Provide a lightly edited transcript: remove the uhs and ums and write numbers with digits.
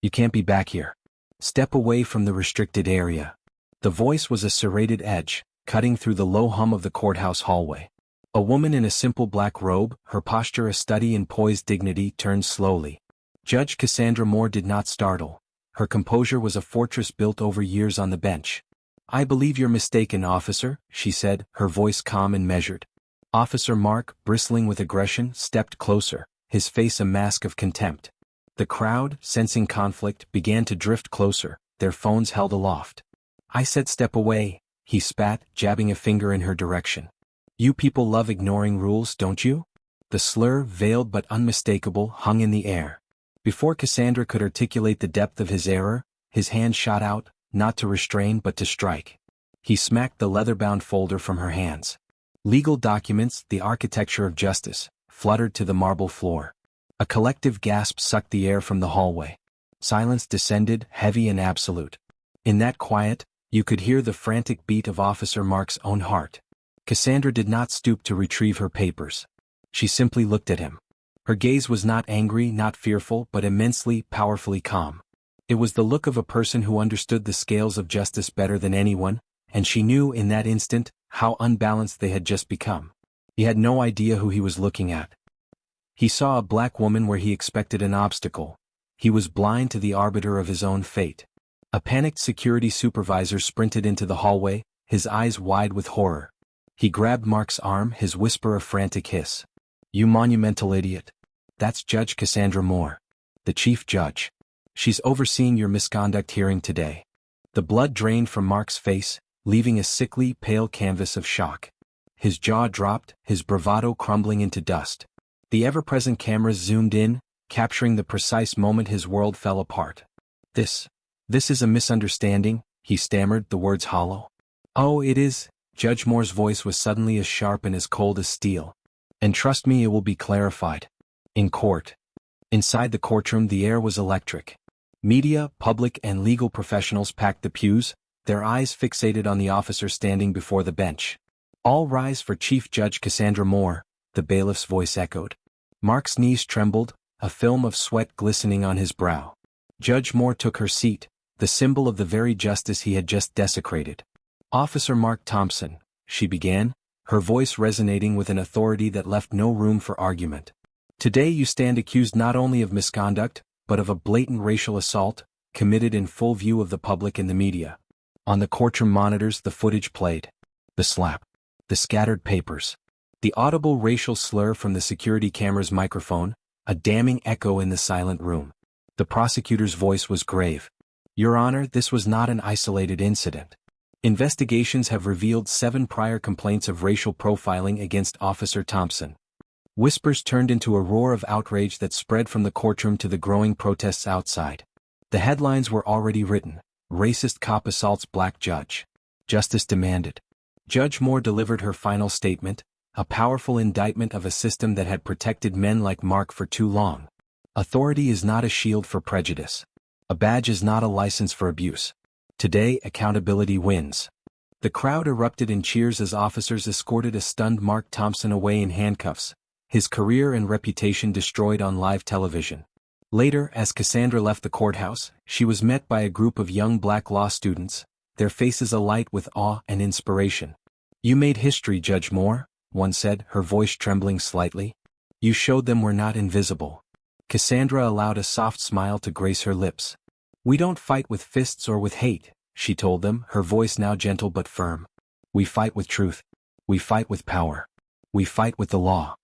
You can't be back here. Step away from the restricted area. The voice was a serrated edge, cutting through the low hum of the courthouse hallway. A woman in a simple black robe, her posture a study in poised dignity, turned slowly. Judge Cassandra Moore did not startle. Her composure was a fortress built over years on the bench. "I believe you're mistaken, officer," she said, her voice calm and measured. Officer Mark, bristling with aggression, stepped closer, his face a mask of contempt. The crowd, sensing conflict, began to drift closer, their phones held aloft. "I said step away," he spat, jabbing a finger in her direction. "You people love ignoring rules, don't you?" The slur, veiled but unmistakable, hung in the air. Before Cassandra could articulate the depth of his error, his hand shot out, not to restrain but to strike. He smacked the leather-bound folder from her hands. Legal documents, the architecture of justice, fluttered to the marble floor. A collective gasp sucked the air from the hallway. Silence descended, heavy and absolute. In that quiet, you could hear the frantic beat of Officer Mark's own heart. Cassandra did not stoop to retrieve her papers. She simply looked at him. Her gaze was not angry, not fearful, but immensely, powerfully calm. It was the look of a person who understood the scales of justice better than anyone, and she knew in that instant how unbalanced they had just become. He had no idea who he was looking at. He saw a black woman where he expected an obstacle. He was blind to the arbiter of his own fate. A panicked security supervisor sprinted into the hallway, his eyes wide with horror. He grabbed Mark's arm, his whisper a frantic hiss. "You monumental idiot. That's Judge Cassandra Moore. The chief judge. She's overseeing your misconduct hearing today." The blood drained from Mark's face, leaving a sickly, pale canvas of shock. His jaw dropped, his bravado crumbling into dust. The ever-present cameras zoomed in, capturing the precise moment his world fell apart. This is a misunderstanding," he stammered, the words hollow. "Oh, it is." Judge Moore's voice was suddenly as sharp and as cold as steel. "And trust me, it will be clarified. In court." Inside the courtroom the air was electric. Media, public and legal professionals packed the pews, their eyes fixated on the officer standing before the bench. "All rise for Chief Judge Cassandra Moore," the bailiff's voice echoed. Mark's knees trembled, a film of sweat glistening on his brow. Judge Moore took her seat, the symbol of the very justice he had just desecrated. "Officer Mark Thompson," she began, her voice resonating with an authority that left no room for argument. "Today you stand accused not only of misconduct, but of a blatant racial assault, committed in full view of the public and the media." On the courtroom monitors the footage played. The slap. The scattered papers. The audible racial slur from the security camera's microphone, a damning echo in the silent room. The prosecutor's voice was grave. "Your Honor, this was not an isolated incident. Investigations have revealed 7 prior complaints of racial profiling against Officer Thompson." Whispers turned into a roar of outrage that spread from the courtroom to the growing protests outside. The headlines were already written: "Racist cop assaults black judge. Justice demanded." Judge Moore delivered her final statement, a powerful indictment of a system that had protected men like Mark for too long. Authority is not a shield for prejudice. A badge is not a license for abuse. Today, accountability wins. The crowd erupted in cheers as officers escorted a stunned Mark Thompson away in handcuffs, his career and reputation destroyed on live television. Later, as Cassandra left the courthouse, she was met by a group of young black law students, their faces alight with awe and inspiration. "You made history, Judge Moore," one said, her voice trembling slightly. "You showed them we're not invisible." Cassandra allowed a soft smile to grace her lips. "We don't fight with fists or with hate," she told them, her voice now gentle but firm. "We fight with truth. We fight with power. We fight with the law."